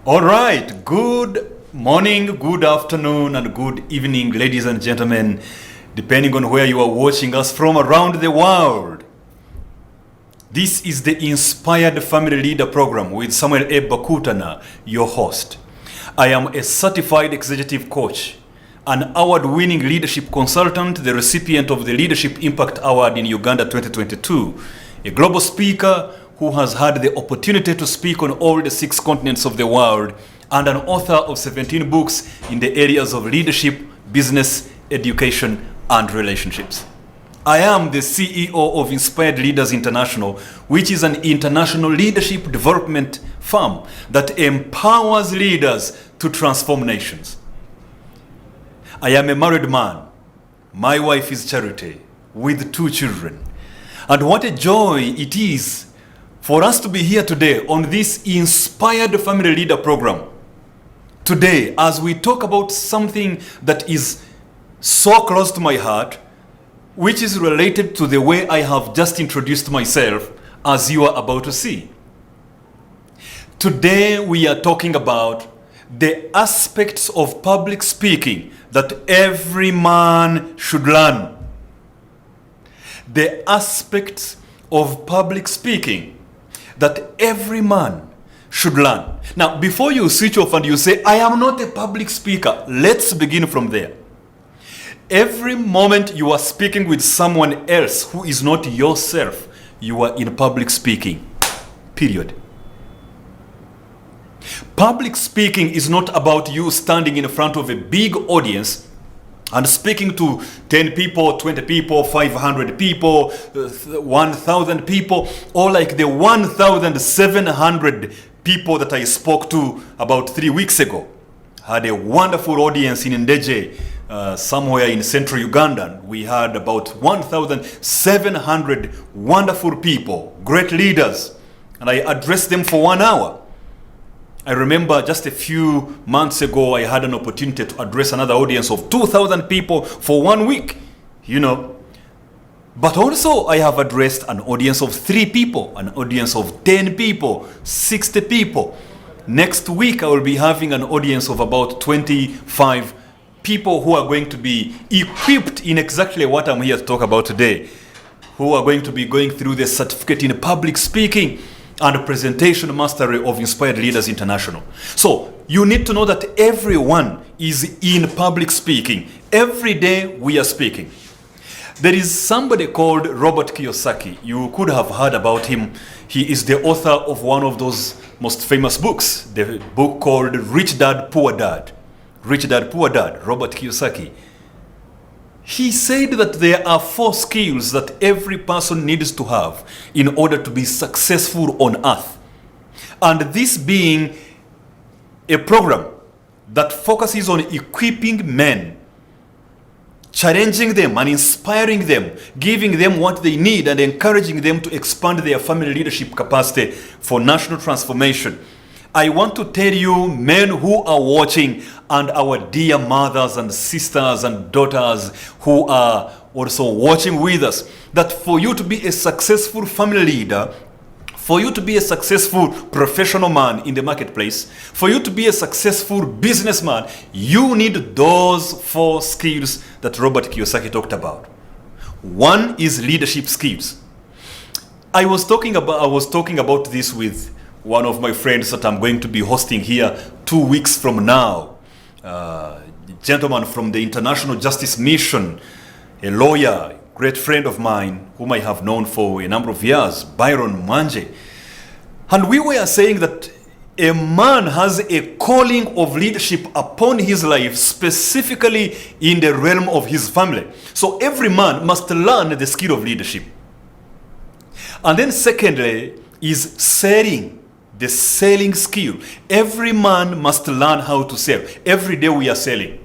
All right, good morning, good afternoon, and good evening, ladies and gentlemen, depending on where you are watching us from around the world. This is the Inspired Family Leader Program with Samuel A. Bakutana, your host. I am a certified executive coach, an award-winning leadership consultant, the recipient of the Leadership Impact Award in Uganda 2022, a global speaker who has had the opportunity to speak on all the 6 continents of the world, and an author of 17 books in the areas of leadership, business, education, and relationships. I am the CEO of Inspired Leaders International, which is an international leadership development firm that empowers leaders to transform nations. I am a married man. My wife is Charity, with 2 children. And what a joy it is for us to be here today on this Inspired Family Leader Program. Today, as we talk about something that is so close to my heart, which is related to the way I have just introduced myself, as you are about to see. Today, we are talking about the aspects of public speaking that every man should learn. The aspects of public speaking that every man should learn. Now, before you switch off and you say, I am not a public speaker, let's begin from there. Every moment you are speaking with someone else who is not yourself, you are in public speaking, period. Public speaking is not about you standing in front of a big audience and speaking to 10 people, 20 people, 500 people, 1,000 people, or like the 1,700 people that I spoke to about 3 weeks ago. Had a wonderful audience in Ndeje, somewhere in central Uganda. We had about 1,700 wonderful people, great leaders, and I addressed them for 1 hour. I remember just a few months ago, I had an opportunity to address another audience of 2,000 people for 1 week, But also I have addressed an audience of 3 people, an audience of 10 people, 60 people. Next week, I will be having an audience of about 25 people who are going to be equipped in exactly what I'm here to talk about today, who are going to be going through the certificate in public speaking and presentation mastery of Inspired Leaders International. So you need to know that everyone is in public speaking. Every day we are speaking. There is somebody called Robert Kiyosaki. You could have heard about him. He is the author of one of those most famous books, the book called Rich Dad, Poor Dad. Rich Dad, Poor Dad, Robert Kiyosaki. He said that there are 4 skills that every person needs to have in order to be successful on earth. And this being a program that focuses on equipping men, challenging them and inspiring them, giving them what they need and encouraging them to expand their family leadership capacity for national transformation. I want to tell you, men who are watching, and our dear mothers and sisters and daughters who are also watching with us, that for you to be a successful family leader, for you to be a successful professional man in the marketplace, for you to be a successful businessman, you need those 4 skills that Robert Kiyosaki talked about. One is leadership skills. I was talking about this with one of my friends that I'm going to be hosting here 2 weeks from now. A gentleman from the International Justice Mission, a lawyer, great friend of mine whom I have known for a number of years, Byron Mwanje. And we were saying that a man has a calling of leadership upon his life, specifically in the realm of his family. So every man must learn the skill of leadership. And then secondly is selling. The selling skill. Every man must learn how to sell. Every day we are selling.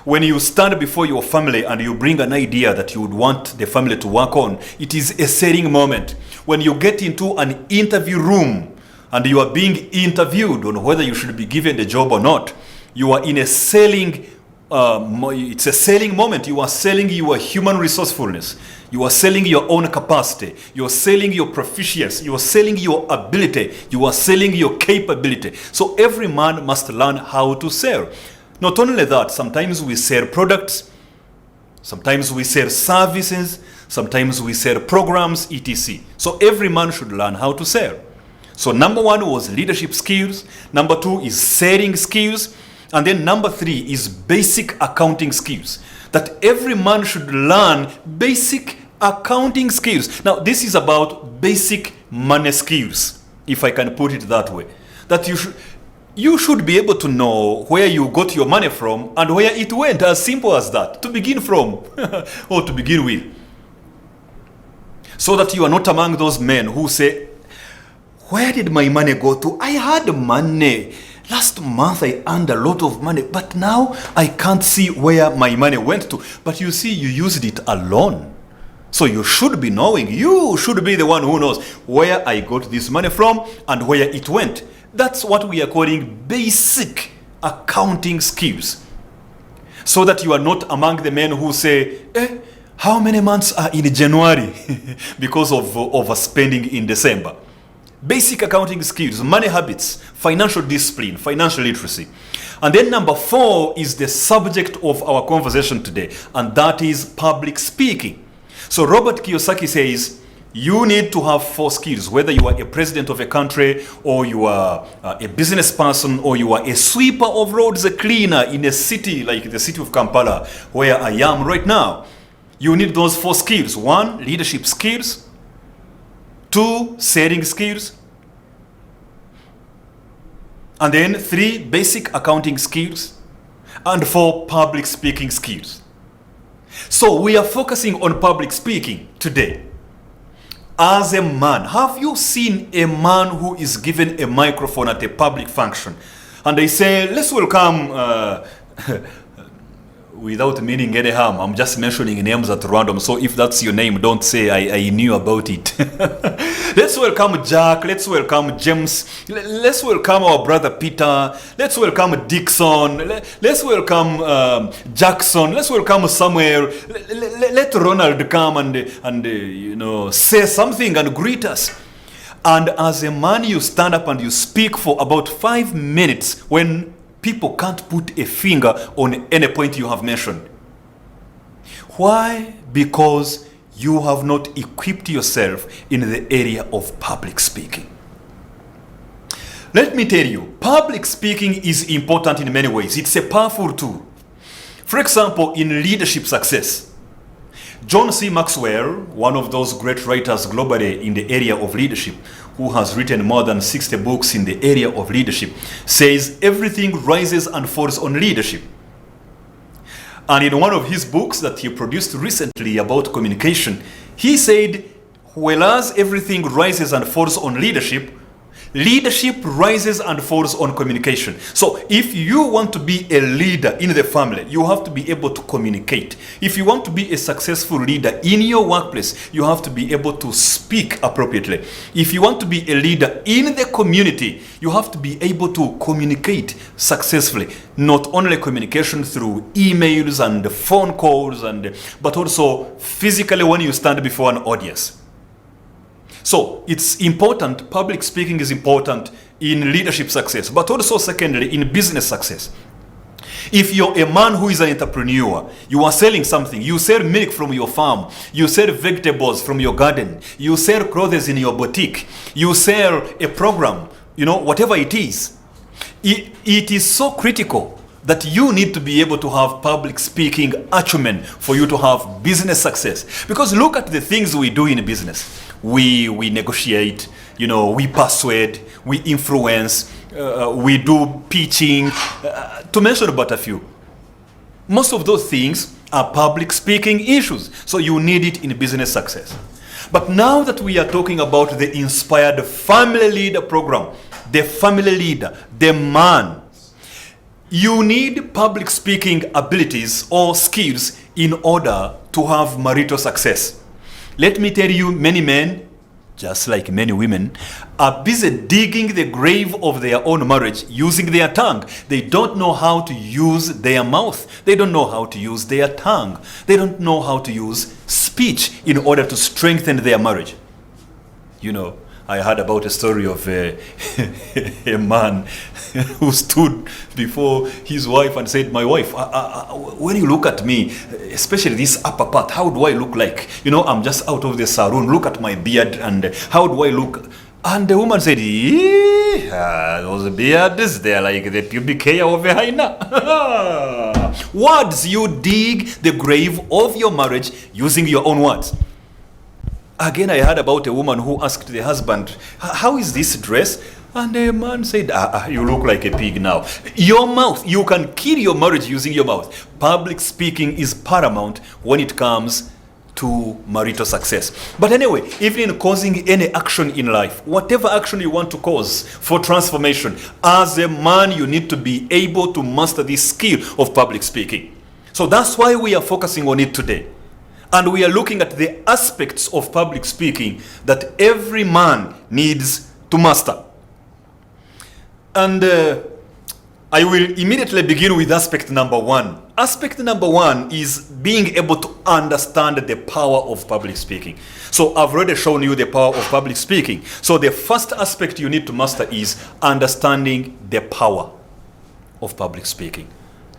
When you stand before your family and you bring an idea that you would want the family to work on, it is a selling moment. When you get into an interview room and you are being interviewed on whether you should be given the job or not, you are in a selling, it's a selling moment. You are selling your human resourcefulness. You are selling your own capacity. You are selling your proficiency. You are selling your ability. You are selling your capability. So every man must learn how to sell. Not only that, sometimes we sell products, sometimes we sell services, sometimes we sell programs, etc. So every man should learn how to sell. So number 1 was leadership skills. Number 2 is selling skills. And then number 3 is basic accounting skills. That every man should learn basic accounting skills. Now, this is about basic money skills, if I can put it that way. That you should be able to know where you got your money from and where it went, as simple as that, to begin from, or to begin with. So that you are not among those men who say, where did my money go to? I had money. Last month I earned a lot of money, but now I can't see where my money went to. But you see, you used it alone. So you should be knowing, you should be the one who knows where I got this money from and where it went. That's what we are calling basic accounting skills. So that you are not among the men who say, how many months are in January because of overspending in December. Basic accounting skills, money habits, financial discipline, financial literacy. And then number 4 is the subject of our conversation today, and that is public speaking. So Robert Kiyosaki says, you need to have 4 skills, whether you are a president of a country, or you are a business person, or you are a sweeper of roads, a cleaner in a city like the city of Kampala, where I am right now. You need those 4 skills. 1, leadership skills. 2, selling skills. And then 3, basic accounting skills. And 4, public speaking skills. So we are focusing on public speaking today. As a man, have you seen a man who is given a microphone at a public function and they say, let's welcome, without meaning any harm, I'm just mentioning names at random, so if that's your name, don't say I knew about it. Let's welcome Jack, let's welcome James, let's welcome our brother Peter, let's welcome Dixon, let's welcome Jackson, let's welcome Samuel, let Ronald come and say something and greet us. And as a man, you stand up and you speak for about 5 minutes when people can't put a finger on any point you have mentioned. Why? Because you have not equipped yourself in the area of public speaking. Let me tell you, public speaking is important in many ways. It's a powerful tool. For example, in leadership success, John C. Maxwell, one of those great writers globally in the area of leadership, who has written more than 60 books in the area of leadership, says everything rises and falls on leadership. And in one of his books that he produced recently about communication, he said, whereas everything rises and falls on leadership, leadership rises and falls on communication. So if you want to be a leader in the family, you have to be able to communicate. If you want to be a successful leader in your workplace, you have to be able to speak appropriately. If you want to be a leader in the community, you have to be able to communicate successfully. Not only communication through emails and phone calls, but also physically when you stand before an audience. So it's important, public speaking is important in leadership success, but also secondly in business success. If you're a man who is an entrepreneur, you are selling something, you sell milk from your farm, you sell vegetables from your garden, you sell clothes in your boutique, you sell a program, whatever it is, it is so critical that you need to be able to have public speaking acumen for you to have business success. Because look at the things we do in business. We negotiate, we persuade, we influence, we do pitching, to mention but a few. Most of those things are public speaking issues, so you need it in business success. But now that we are talking about the Inspired Family Leader program, the family leader, the man, you need public speaking abilities or skills in order to have marital success. Let me tell you, many men just like many women, are busy digging the grave of their own marriage using their tongue. They don't know how to use their mouth. They don't know how to use their tongue. They don't know how to use speech in order to strengthen their marriage. You know, I heard about a story of a man who stood before his wife and said, my wife, when you look at me, especially this upper part, how do I look like? You know, I'm just out of the saloon. Look at my beard and how do I look? And the woman said, those beards, they're like the pubic hair of a hyena. Words, you dig the grave of your marriage using your own words. Again, I heard about a woman who asked the husband, how is this dress? And the man said, you look like a pig now. Your mouth, you can kill your marriage using your mouth. Public speaking is paramount when it comes to marital success. But anyway, even in causing any action in life, whatever action you want to cause for transformation, as a man, you need to be able to master this skill of public speaking. So that's why we are focusing on it today. And we are looking at the aspects of public speaking that every man needs to master. And I will immediately begin with aspect number one. Aspect number one is being able to understand the power of public speaking. So I've already shown you the power of public speaking. So the first aspect you need to master is understanding the power of public speaking.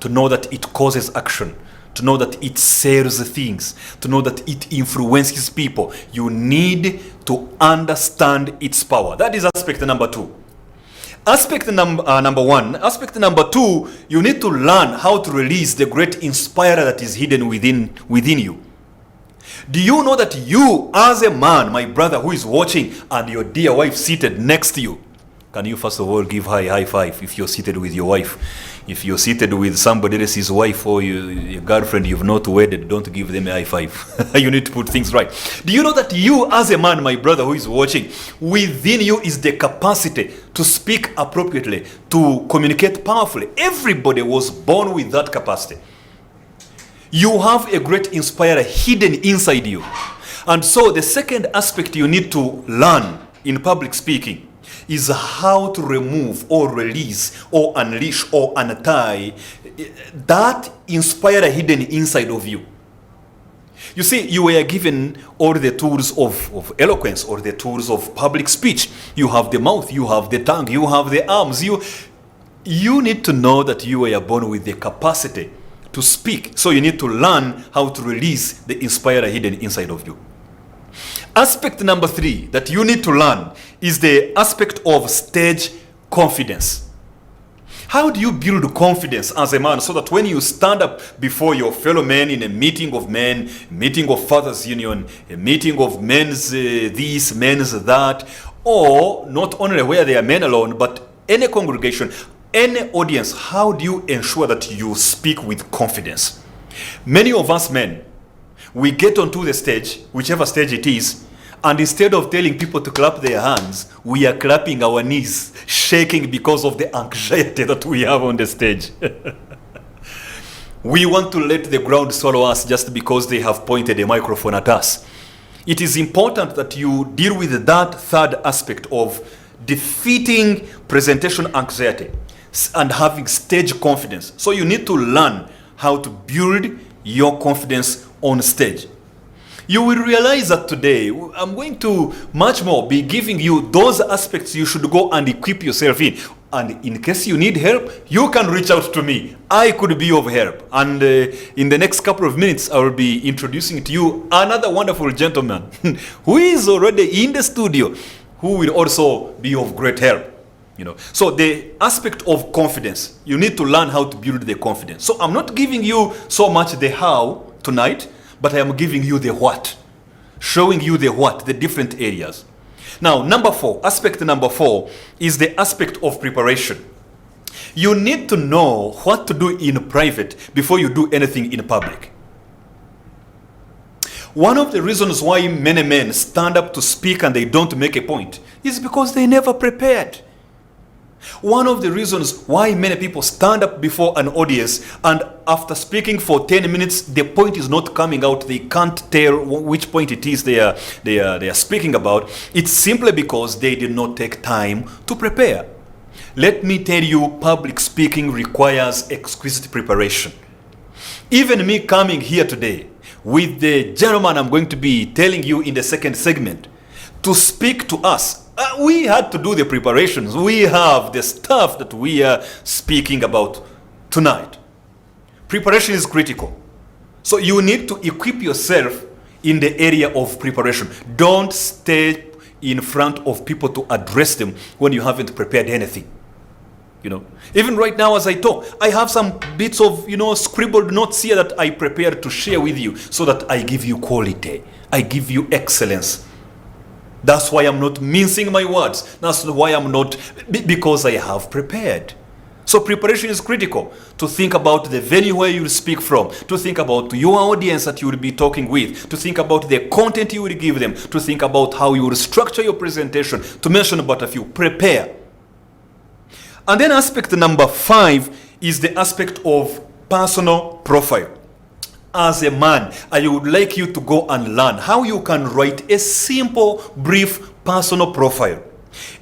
To know that it causes action. To know that it says things, to know that it influences people. You need to understand its power. That is aspect number two. Aspect number one. Aspect number two, you need to learn how to release the great inspirer that is hidden within you. Do you know that you, as a man, my brother who is watching, and your dear wife seated next to you, can you first of all give her a high five if you're seated with your wife? If you're seated with somebody else's wife or your girlfriend you've not wedded, don't give them a high five. You need to put things right. Do you know that you, as a man, my brother who is watching, within you is the capacity to speak appropriately, to communicate powerfully? Everybody was born with that capacity. You have a great inspirer hidden inside you. And so the second aspect you need to learn in public speaking is how to remove or release or unleash or untie that inspirer hidden inside of you. You see, you were given all the tools of eloquence or the tools of public speech. You have the mouth, you have the tongue, you have the arms. You need to know that you were born with the capacity to speak. So you need to learn how to release the inspirer hidden inside of you. Aspect number three that you need to learn is the aspect of stage confidence. How do you build confidence as a man so that when you stand up before your fellow men in a meeting of men, meeting of fathers union, a meeting of men's this, men's that, or not only where they are men alone, but any congregation, any audience, how do you ensure that you speak with confidence? Many of us men, we get onto the stage, whichever stage it is, and instead of telling people to clap their hands, we are clapping our knees, shaking because of the anxiety that we have on the stage. We want to let the ground swallow us just because they have pointed a microphone at us. It is important that you deal with that third aspect of defeating presentation anxiety and having stage confidence. So you need to learn how to build your confidence on stage. You will realize that today I'm going to much more be giving you those aspects you should go and equip yourself in. And in case you need help, you can reach out to me. I could be of help. And in the next couple of minutes, I will be introducing to you another wonderful gentleman who is already in the studio, who will also be of great help. So the aspect of confidence, you need to learn how to build the confidence. So I'm not giving you so much the how tonight, but I am giving you the what, showing you the what, the different areas. Now, aspect number four is the aspect of preparation. You need to know what to do in private before you do anything in public. One of the reasons why many men stand up to speak and they don't make a point is because they never prepared. One of the reasons why many people stand up before an audience and after speaking for 10 minutes, the point is not coming out. They can't tell which point it is they are speaking about. It's simply because they did not take time to prepare. Let me tell you, public speaking requires exquisite preparation. Even me coming here today with the gentleman I'm going to be telling you in the second segment to speak to us, we had to do the preparations. We have the stuff that we are speaking about tonight. Preparation is critical. So you need to equip yourself in the area of preparation. Don't stay in front of people to address them when you haven't prepared anything. Even right now as I talk, I have some bits of, scribbled notes here that I prepared to share with you so that I give you quality. I give you excellence. That's why I'm not mincing my words. That's why I'm not, because I have prepared. So preparation is critical. To think about the venue where you will speak from, to think about your audience that you will be talking with, to think about the content you will give them, to think about how you will structure your presentation, to mention about a few. Prepare. And then aspect number 5 is the aspect of personal profile. As a man, I would like you to go and learn how you can write a simple, brief personal profile.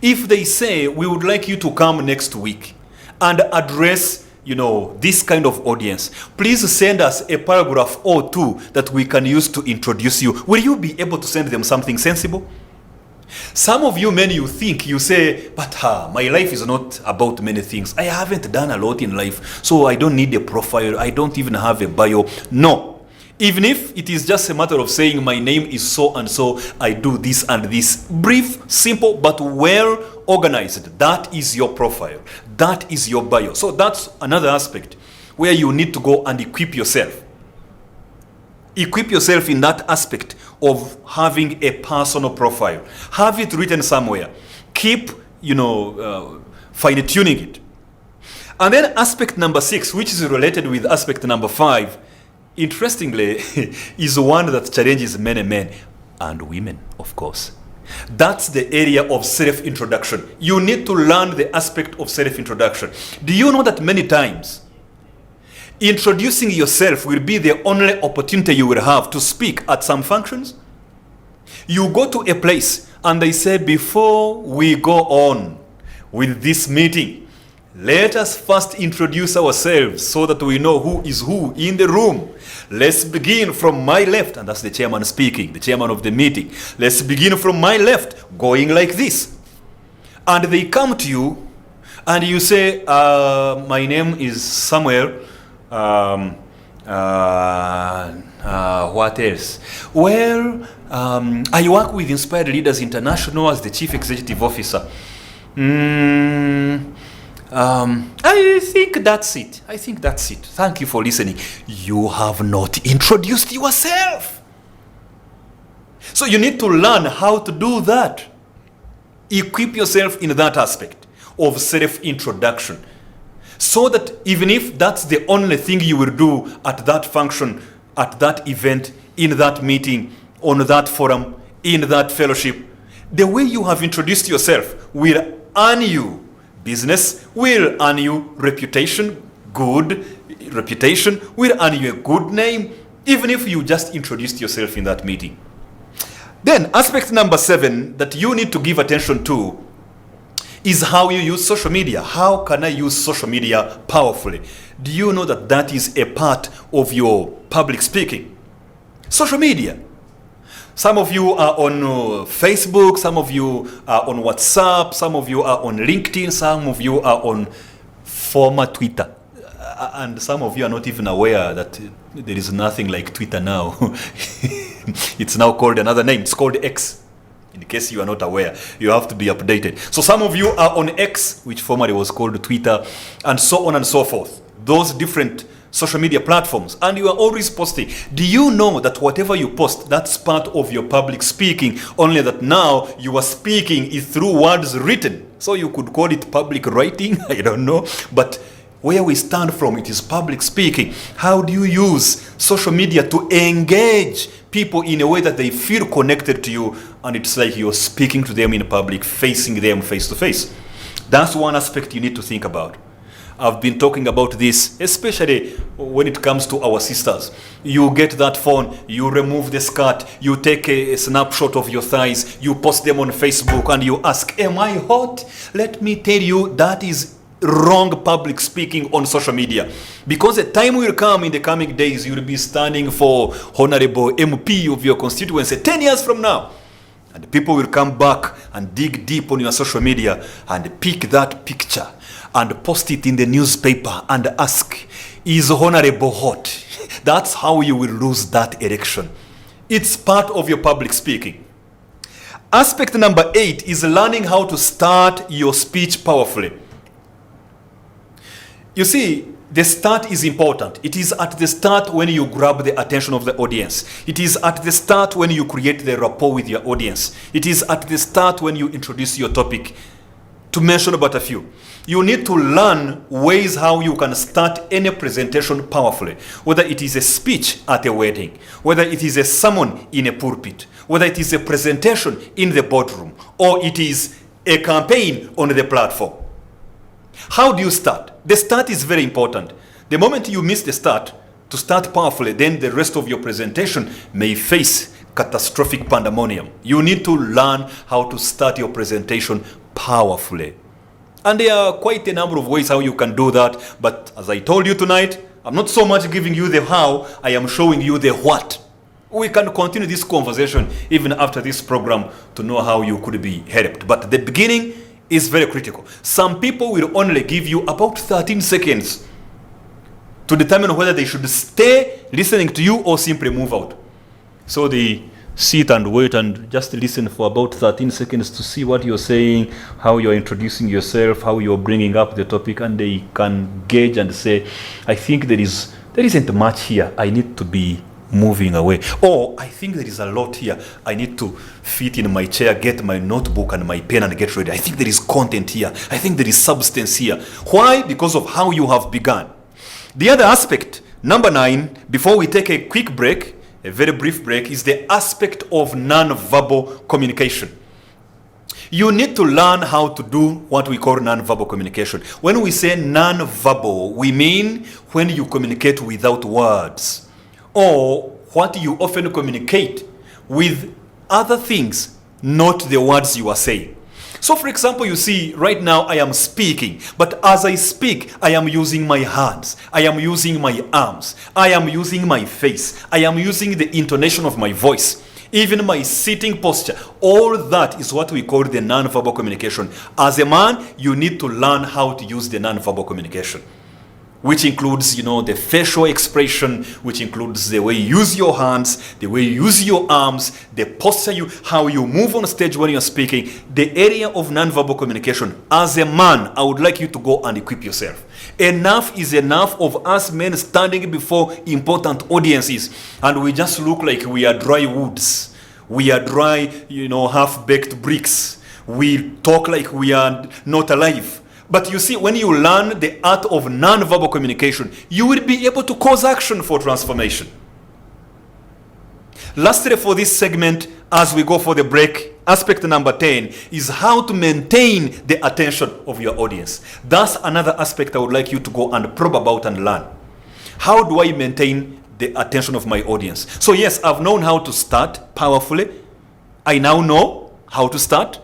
If they say, we would like you to come next week and address, this kind of audience, please send us a paragraph or two that we can use to introduce you. Will you be able to send them something sensible? Some of you men, you say, but my life is not about many things. I haven't done a lot in life, so I don't need a profile. I don't even have a bio. No. Even if it is just a matter of saying my name is so and so, I do this and this. Brief, simple, but well organized. That is your profile. That is your bio. So that's another aspect where you need to go and equip yourself. Equip yourself in that aspect of having a personal profile. Have it written somewhere. Keep, fine-tuning it. And then aspect number 6, which is related with aspect number 5, interestingly, is one that challenges many men and women, of course. That's the area of self-introduction. You need to learn the aspect of self-introduction. Do you know that many times introducing yourself will be the only opportunity you will have to speak at some functions? You go to a place and they say, before we go on with this meeting, let us first introduce ourselves so that we know who is who in the room. Let's begin from my left, and that's the chairman speaking, the chairman of the meeting. Let's begin from my left, going like this. And they come to you and you say, my name is Samuel. What else? Well, I work with Inspired Leaders International as the Chief Executive Officer. I think that's it. Thank you for listening. You have not introduced yourself. So you need to learn how to do that. Equip yourself in that aspect of self-introduction, so that even if that's the only thing you will do at that function, at that event, in that meeting, on that forum, in that fellowship, the way you have introduced yourself will earn you business, will earn you reputation, good reputation, will earn you a good name, even if you just introduced yourself in that meeting. Then aspect number 7 that you need to give attention to is how you use social media. How can I use social media powerfully? Do you know that that is a part of your public speaking? Social media. Some of you are on Facebook, some of you are on WhatsApp, some of you are on LinkedIn, some of you are on former Twitter. And some of you are not even aware that there is nothing like Twitter now. It's now called another name. It's called X. In case you are not aware, you have to be updated. So some of you are on X, which formerly was called Twitter, and so on and so forth. Those different social media platforms, and you are always posting. Do you know that whatever you post, that's part of your public speaking, only that now you are speaking is through words written? So you could call it public writing, I don't know, but where we stand from, it is public speaking. How do you use social media to engage people in a way that they feel connected to you, and it's like you're speaking to them in public, facing them face to face? That's one aspect you need to think about. I've been talking about this, especially when it comes to our sisters. You get that phone, you remove the skirt, you take a snapshot of your thighs, you post them on Facebook, and you ask, am I hot? Let me tell you, that is wrong public speaking on social media. Because a time will come in the coming days, you'll be standing for honorable MP of your constituency 10 years from now. And people will come back and dig deep on your social media and pick that picture and post it in the newspaper and ask, is honorable hot? That's how you will lose that election. It's part of your public speaking. Aspect number 8 is learning how to start your speech powerfully. You see, the start is important. It is at the start when you grab the attention of the audience. It is at the start when you create the rapport with your audience. It is at the start when you introduce your topic. To mention about a few, you need to learn ways how you can start any presentation powerfully, whether it is a speech at a wedding, whether it is a sermon in a pulpit, whether it is a presentation in the boardroom, or it is a campaign on the platform. How do you start? The start is very important. The moment you miss the start, to start powerfully, then the rest of your presentation may face catastrophic pandemonium. You need to learn how to start your presentation powerfully. And there are quite a number of ways how you can do that. But as I told you tonight, I'm not so much giving you the how, I am showing you the what. We can continue this conversation even after this program to know how you could be helped. But the beginning is very critical. Some people will only give you about 13 seconds to determine whether they should stay listening to you or simply move out. So they sit and wait and just listen for about 13 seconds to see what you're saying, how you're introducing yourself, how you're bringing up the topic, and they can gauge and say, I think there isn't much here, I need to be moving away. Or I think there is a lot here, I need to fit in my chair, get my notebook and my pen and get ready. I think there is content here, I think there is substance here. Why? Because of how you have begun. The other aspect, number 9, before we take a quick break, a very brief break, is the aspect of non-verbal communication. You need to learn how to do what we call non-verbal communication. When we say non-verbal, we mean when you communicate without words, or what you often communicate with other things, not the words you are saying. So for example, you see right now I am speaking, but as I speak, I am using my hands, I am using my arms, I am using my face, I am using the intonation of my voice, even my sitting posture. All that is what we call the non-verbal communication. As a man, you need to learn how to use the non-verbal communication, which includes, the facial expression, which includes the way you use your hands, the way you use your arms, the posture, how you move on stage when you're speaking, the area of nonverbal communication. As a man, I would like you to go and equip yourself. Enough is enough of us men standing before important audiences, and we just look like we are dry woods. We are dry, half-baked bricks. We talk like we are not alive. But you see, when you learn the art of non-verbal communication, you will be able to cause action for transformation. Lastly, for this segment, as we go for the break, aspect number 10 is how to maintain the attention of your audience. That's another aspect I would like you to go and probe about and learn. How do I maintain the attention of my audience? So yes, I've known how to start powerfully. I now know how to start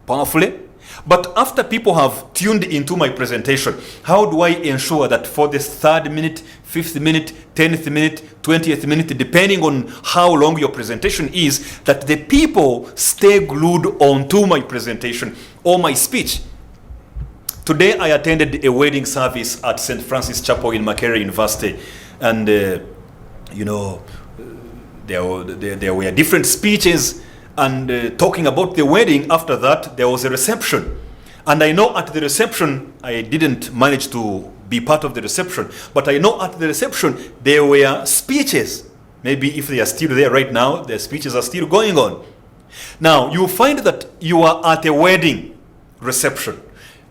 powerfully. But after people have tuned into my presentation, how do I ensure that for this 3rd minute, 5th minute, 10th minute, 20th minute, depending on how long your presentation is, that the people stay glued onto my presentation or my speech? Today I attended a wedding service at St. Francis Chapel in Makerere University, and there were different speeches. And talking about the wedding, after that, there was a reception. And I know at the reception, I didn't manage to be part of the reception, but I know at the reception, there were speeches. Maybe if they are still there right now, the speeches are still going on. Now, you find that you are at a wedding reception.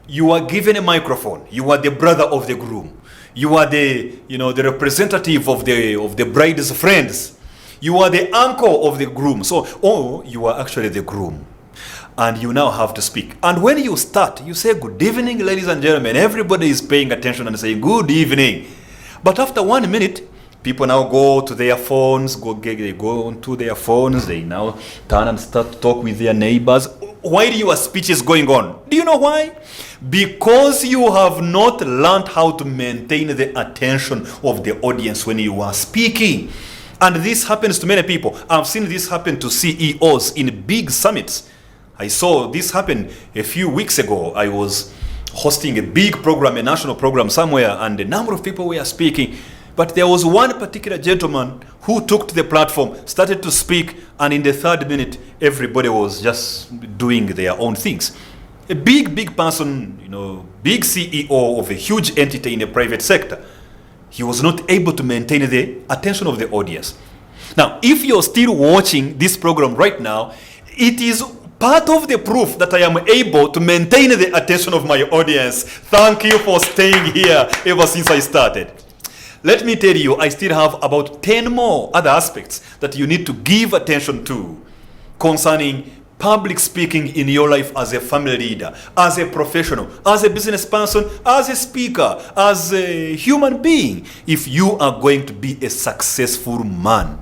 You are given a microphone. You are the brother of the groom. You are the representative of the bride's friends. You are the uncle of the groom. You are actually the groom. and you now have to speak. And when you start, you say, good evening, ladies and gentlemen. Everybody is paying attention and saying, good evening. But after 1 minute, people now go to their phones, they go onto their phones, they now turn and start to talk with their neighbors while your speech is going on. Do you know why? Because you have not learned how to maintain the attention of the audience when you are speaking. And this happens to many people. I've seen this happen to CEOs in big summits. I saw this happen a few weeks ago. I was hosting a big program, a national program somewhere, and a number of people were speaking. But there was one particular gentleman who took to the platform, started to speak, and in the third minute, everybody was just doing their own things. A big person, big CEO of a huge entity in the private sector, he was not able to maintain the attention of the audience. Now, if you're still watching this program right now, it is part of the proof that I am able to maintain the attention of my audience. Thank you for staying here ever since I started. Let me tell you, I still have about 10 more other aspects that you need to give attention to concerning public speaking in your life as a family leader, as a professional, as a business person, as a speaker, as a human being, if you are going to be a successful man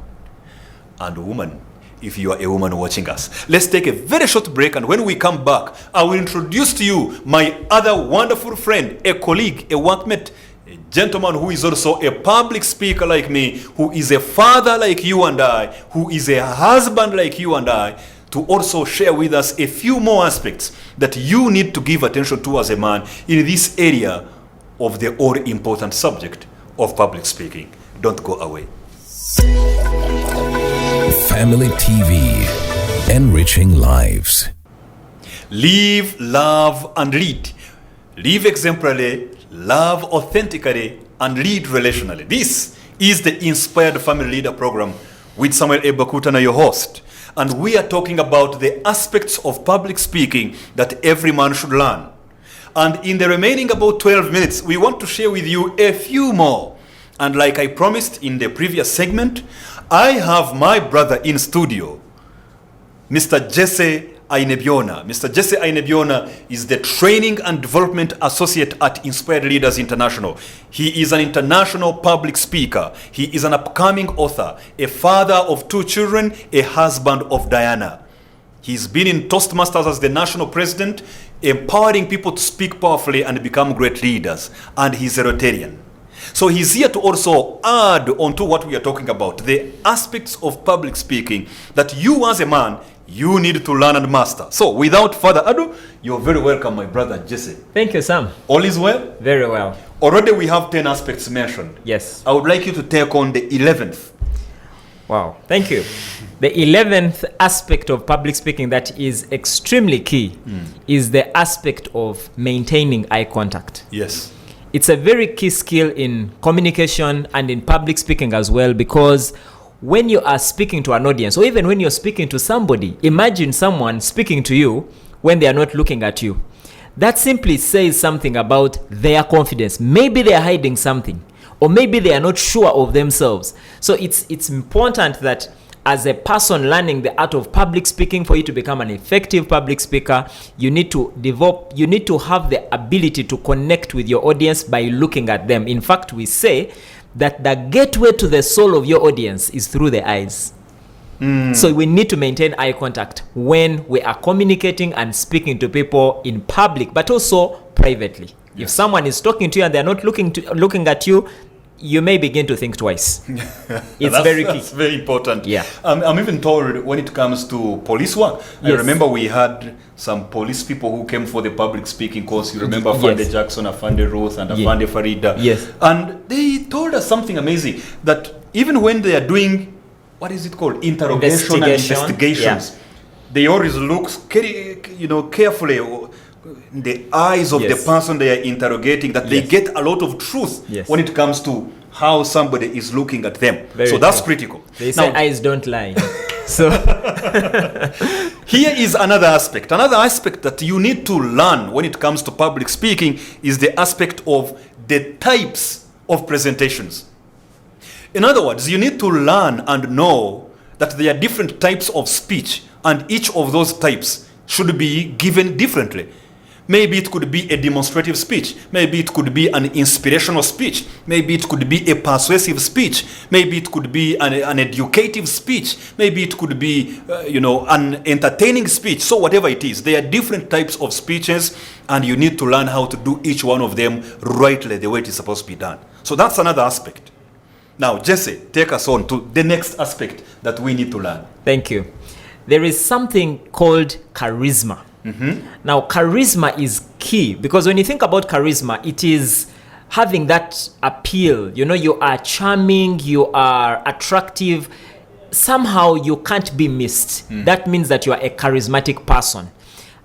and woman. If you are a woman watching us, let's take a very short break, and when we come back, I will introduce to you my other wonderful friend, a colleague, a workmate, a gentleman who is also a public speaker like me, who is a father like you and I, who is a husband like you and I, to also share with us a few more aspects that you need to give attention to as a man in this area of the all-important subject of public speaking. Don't go away. Family TV, enriching lives. Live, love, and lead. Live exemplarily, love authentically, and lead relationally. This is the Inspired Family Leader Program with Samuel A. Bakutana, your host. And we are talking about the aspects of public speaking that every man should learn. And in the remaining about 12 minutes, we want to share with you a few more. And like I promised in the previous segment, I have my brother in studio, Mr. Jesse Ainebyoona. Mr. Jesse Ainebyoona is the Training and Development Associate at Inspired Leaders International. He is an international public speaker. He is an upcoming author, a father of 2 children, a husband of Diana. He's been in Toastmasters as the national president, empowering people to speak powerfully and become great leaders. And he's a Rotarian. So he's here to also add on to what we are talking about, the aspects of public speaking that you as a man, you need to learn and master. So without further ado, you're very welcome, my brother Jesse. Thank you, Sam. All is well? Very well. Already we have 10 aspects mentioned. Yes. I would like you to take on the 11th. Wow. Thank you. The 11th aspect of public speaking that is extremely key is the aspect of maintaining eye contact. Yes. It's a very key skill in communication and in public speaking as well, because when you are speaking to an audience, or even when you're speaking to somebody, imagine someone speaking to you when they are not looking at you. That simply says something about their confidence. Maybe they are hiding something, or maybe they are not sure of themselves. So it's important that as a person learning the art of public speaking, for you to become an effective public speaker, you need to have the ability to connect with your audience by looking at them. In fact, we say that the gateway to the soul of your audience is through the eyes. So we need to maintain eye contact when we are communicating and speaking to people in public, but also privately. Yes. If someone is talking to you and they're not looking at you, you may begin to think twice. It's very key. That's very important. Yeah. I'm even told when it comes to police work. Yes. I remember we had some police people who came for the public speaking course. You remember Afande Jackson, Afande Ruth, and Afande Farida. Yes. And they told us something amazing, that even when they are doing, what is it called? Interrogation and investigations. They always look carefully in the eyes of the person they are interrogating, that they get a lot of truth when it comes to how somebody is looking at them. So that's critical. They say eyes don't lie. So here is another aspect. Another aspect that you need to learn when it comes to public speaking is the aspect of the types of presentations. In other words, you need to learn and know that there are different types of speech, and each of those types should be given differently. Maybe it could be a demonstrative speech. Maybe it could be an inspirational speech. Maybe it could be a persuasive speech. Maybe it could be an educative speech. Maybe it could be, an entertaining speech. So whatever it is, there are different types of speeches, and you need to learn how to do each one of them rightly, the way it is supposed to be done. So that's another aspect. Now, Jesse, take us on to the next aspect that we need to learn. Thank you. There is something called charisma. Now, charisma is key, because when you think about charisma, it is having that appeal. You are charming, you are attractive. Somehow you can't be missed. That means that you are a charismatic person.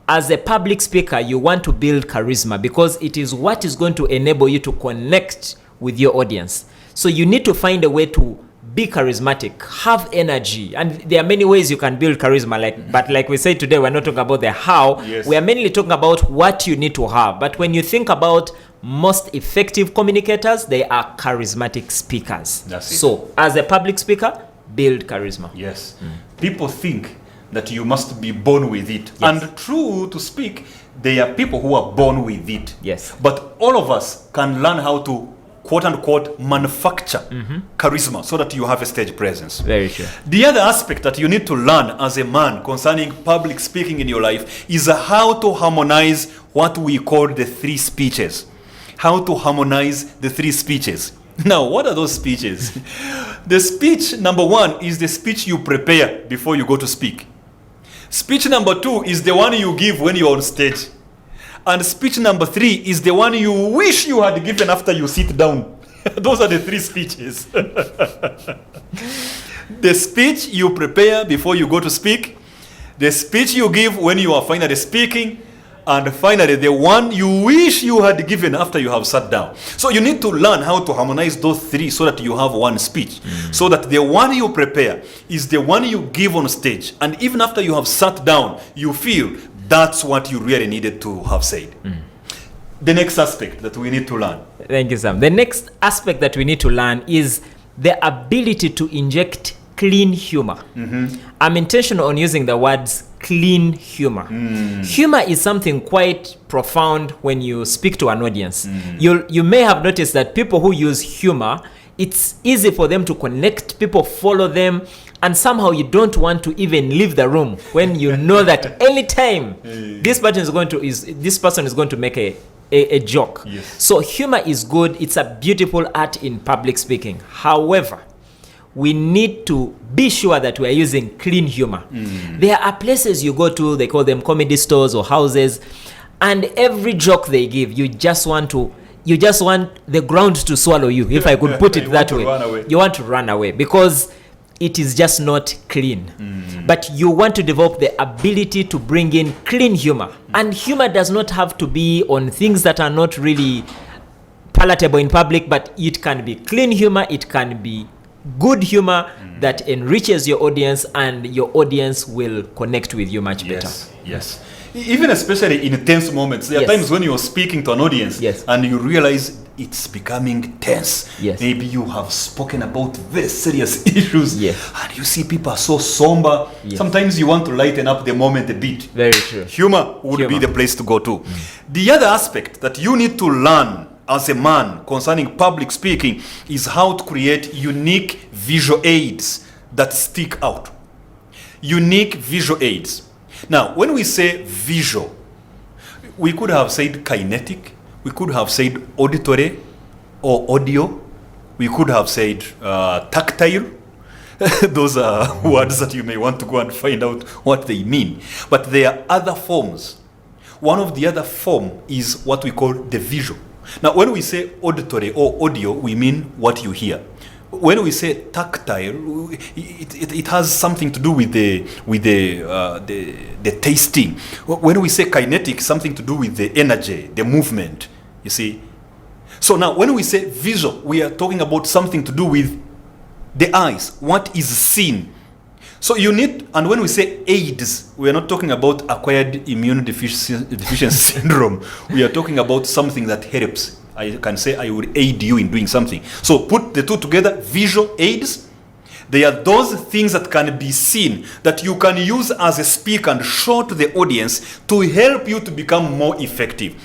As a public speaker, you want to build charisma because it is what is going to enable you to connect with your audience. So you need to find a way to be charismatic, have energy, and there are many ways you can build charisma. But like we said today, we're not talking about the how. Yes. We are mainly talking about what you need to have. But when you think about most effective communicators, they are charismatic speakers. That's it. So as a public speaker, build charisma. Yes. People think that you must be born with it. Yes. And true to speak, there are people who are born with it. Yes. But all of us can learn how to quote unquote manufacture charisma so that you have a stage presence. Very true. The other aspect that you need to learn as a man concerning public speaking in your life is how to harmonize what we call the three speeches. How to harmonize the three speeches. Now, what are those speeches? The speech number one is the speech you prepare before you go to speak. Speech number two is the one you give when you're on stage. And speech number three is the one you wish you had given after you sit down. Those are the three speeches. The speech you prepare before you go to speak, the speech you give when you are finally speaking, and finally the one you wish you had given after you have sat down. So you need to learn how to harmonize those three so that you have one speech. So that the one you prepare is the one you give on stage. And even after you have sat down, you feel that's what you really needed to have said. The next aspect that we need to learn. Thank you, Sam. The next aspect that we need to learn is the ability to inject clean humor. I'm intentional on using the words clean humor. Humor is something quite profound when you speak to an audience. You may have noticed that people who use humor, it's easy for them to connect, people follow them, and somehow you don't want to even leave the room when you know that anytime this person is going to make a joke. Yes. So humor is good. It's a beautiful art in public speaking. However, we need to be sure that we are using clean humor. There are places you go to, they call them comedy stores or houses, and every joke they give, you just want the ground to swallow you, if I could put it that way. You want to run away because it is just not clean. But you want to develop the ability to bring in clean humor. And humor does not have to be on things that are not really palatable in public, but it can be clean humor, it can be good humor that enriches your audience, and your audience will connect with you much better. Yes. Even especially in tense moments, there are times when you're speaking to an audience and you realize it's becoming tense. Maybe you have spoken about very serious issues and you see people are so somber. Sometimes you want to lighten up the moment a bit. Very true. Humor would be the place to go to. The other aspect that you need to learn as a man concerning public speaking is how to create unique visual aids that stick out. Unique visual aids. Now, when we say visual, we could have said kinetic, we could have said auditory or audio, we could have said tactile. Those are words that you may want to go and find out what they mean. But there are other forms. One of the other form is what we call the visual. Now, when we say auditory or audio, we mean what you hear. When we say tactile, it has something to do with the tasting. When we say kinetic, something to do with the energy, the movement. You see. So now, when we say visual, we are talking about something to do with the eyes. What is seen? So you need, and when we say AIDS, we are not talking about acquired immune deficiency syndrome. We are talking about something that helps. I can say I will aid you in doing something. So put the two together, visual aids. They are those things that can be seen that you can use as a speaker and show to the audience to help you to become more effective.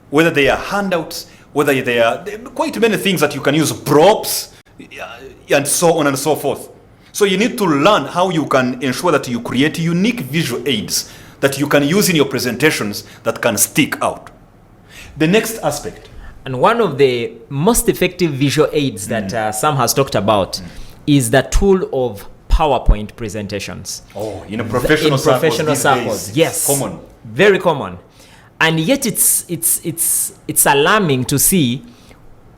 Whether they are handouts, whether they are quite many things that you can use, props, and so on and so forth. So you need to learn how you can ensure that you create unique visual aids that you can use in your presentations that can stick out. The next aspect. And one of the most effective visual aids that Sam has talked about is the tool of PowerPoint presentations. Oh, in professional circles. Yes. Common. Very common. And yet it's alarming to see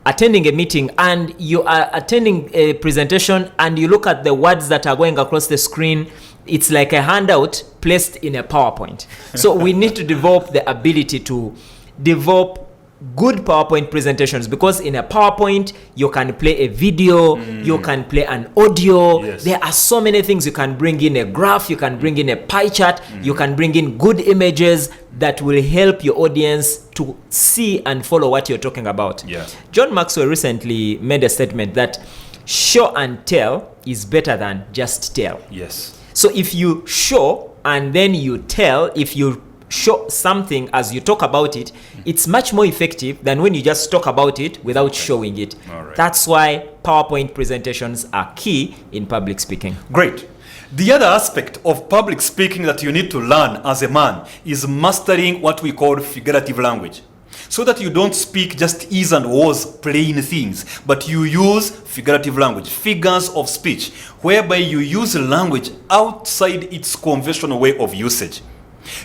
attending a meeting and you are attending a presentation and you look at the words that are going across the screen. It's like a handout placed in a PowerPoint. So we need to develop the ability to develop good PowerPoint presentations, because in a PowerPoint you can play a video, you can play an audio. Yes. There are so many things. You can bring in a graph, you can bring in a pie chart, you can bring in good images that will help your audience to see and follow what you're talking about. Yeah. John Maxwell recently made a statement that show and tell is better than just tell. Yes. So if you show and then you tell, if you show something as you talk about it, it's much more effective than when you just talk about it without showing it. All right. That's why PowerPoint presentations are key in public speaking. Great. The other aspect of public speaking that you need to learn as a man is mastering what we call figurative language. So that you don't speak just is and was plain things, but you use figurative language, figures of speech, whereby you use language outside its conventional way of usage.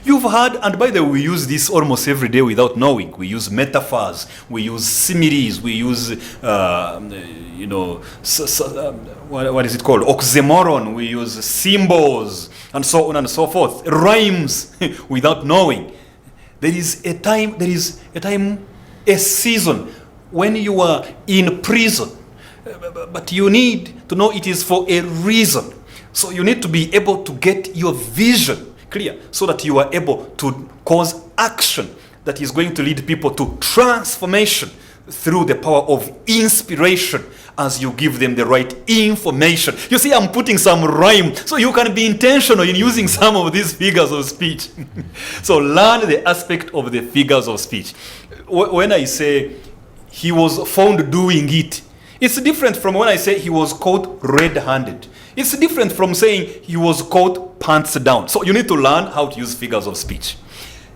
You've heard, and by the way, we use this almost every day without knowing. We use metaphors, we use similes, we use, what is it called? Oxymoron, we use symbols, and so on and so forth. Rhymes without knowing. There is a time, a season when you are in prison, but you need to know it is for a reason. So you need to be able to get your vision clear so that you are able to cause action that is going to lead people to transformation through the power of inspiration as you give them the right information. You see, I'm putting some rhyme so you can be intentional in using some of these figures of speech. So learn the aspect of the figures of speech. When I say he was found doing it, it's different from when I say he was caught red-handed. It's different from saying he was caught pants down. So you need to learn how to use figures of speech.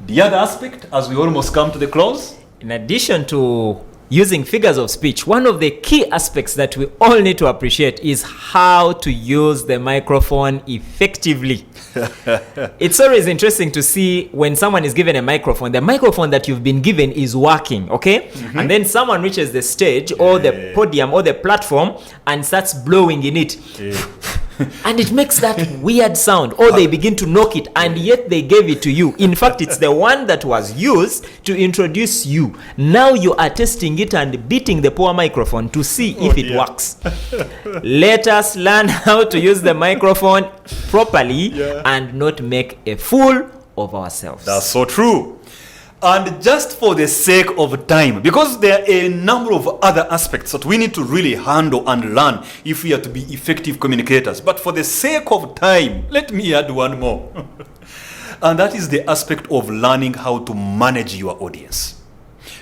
The other aspect, as we almost come to the close, in addition to using figures of speech, one of the key aspects that we all need to appreciate is how to use the microphone effectively. It's always interesting to see when someone is given a microphone, the microphone that you've been given is working, okay? And then someone reaches the stage or the podium or the platform and starts blowing in it. And it makes that weird sound, or they begin to knock it, and yet they gave it to you. In fact, it's the one that was used to introduce you. Now you are testing it and beating the poor microphone to see if it works. Let us learn how to use the microphone properly and not make a fool of ourselves. That's so true. And just for the sake of time, because there are a number of other aspects that we need to really handle and learn if we are to be effective communicators. But for the sake of time, let me add one more. And that is the aspect of learning how to manage your audience.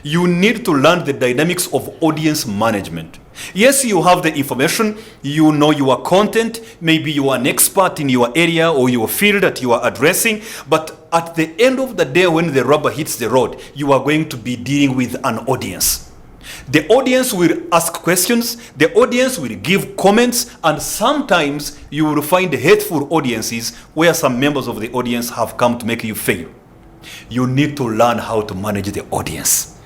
You need to learn the dynamics of audience management. Yes, you have the information, you know your content, maybe you are an expert in your area or your field that you are addressing, but at the end of the day, when the rubber hits the road, you are going to be dealing with an audience. The audience will ask questions, the audience will give comments, and sometimes you will find hateful audiences where some members of the audience have come to make you fail. You need to learn how to manage the audience.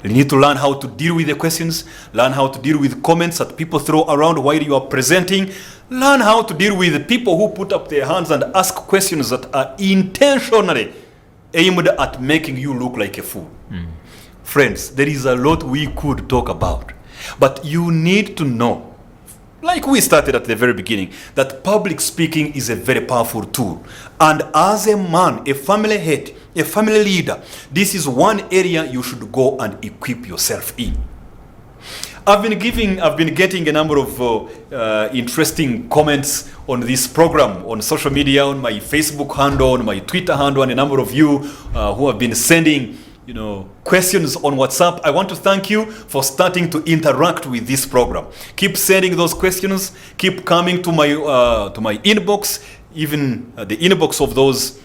You need to learn how to deal with the questions, learn how to deal with comments that people throw around while you are presenting, learn how to deal with the people who put up their hands and ask questions that are intentionally aimed at making you look like a fool. Friends, there is a lot we could talk about, but you need to know, like we started at the very beginning, that public speaking is a very powerful tool. And as a man, a family head, a family leader, this is one area you should go and equip yourself in. I've been getting a number of interesting comments on this program on social media, on my Facebook handle, on my Twitter handle, and a number of you who have been sending, questions on WhatsApp. I want to thank you for starting to interact with this program. Keep sending those questions. Keep coming to my inbox, even the inbox of those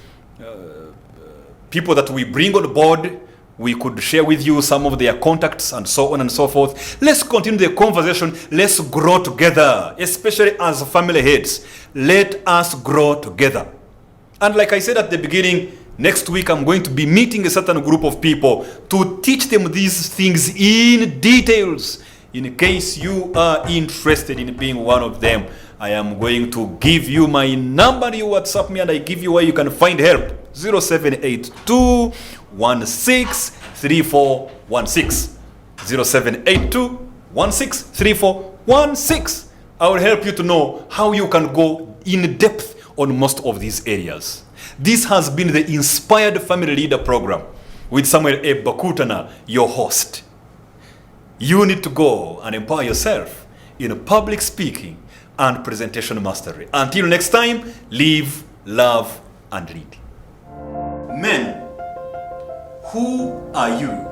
people that we bring on board. We could share with you some of their contacts and so on and so forth. Let's continue the conversation. Let's grow together, especially as family heads. Let us grow together. And like I said at the beginning, next week I'm going to be meeting a certain group of people to teach them these things in details. In case you are interested in being one of them, I am going to give you my number. You WhatsApp me and I give you where you can find help. 0782 163416. 0782 163416. I will help you to know how you can go in depth on most of these areas. This has been the Inspired Family Leader Program with Samuel A. Bakutana, your host. You need to go and empower yourself in public speaking and presentation mastery. Until next time, live, love, and lead. Men, who are you?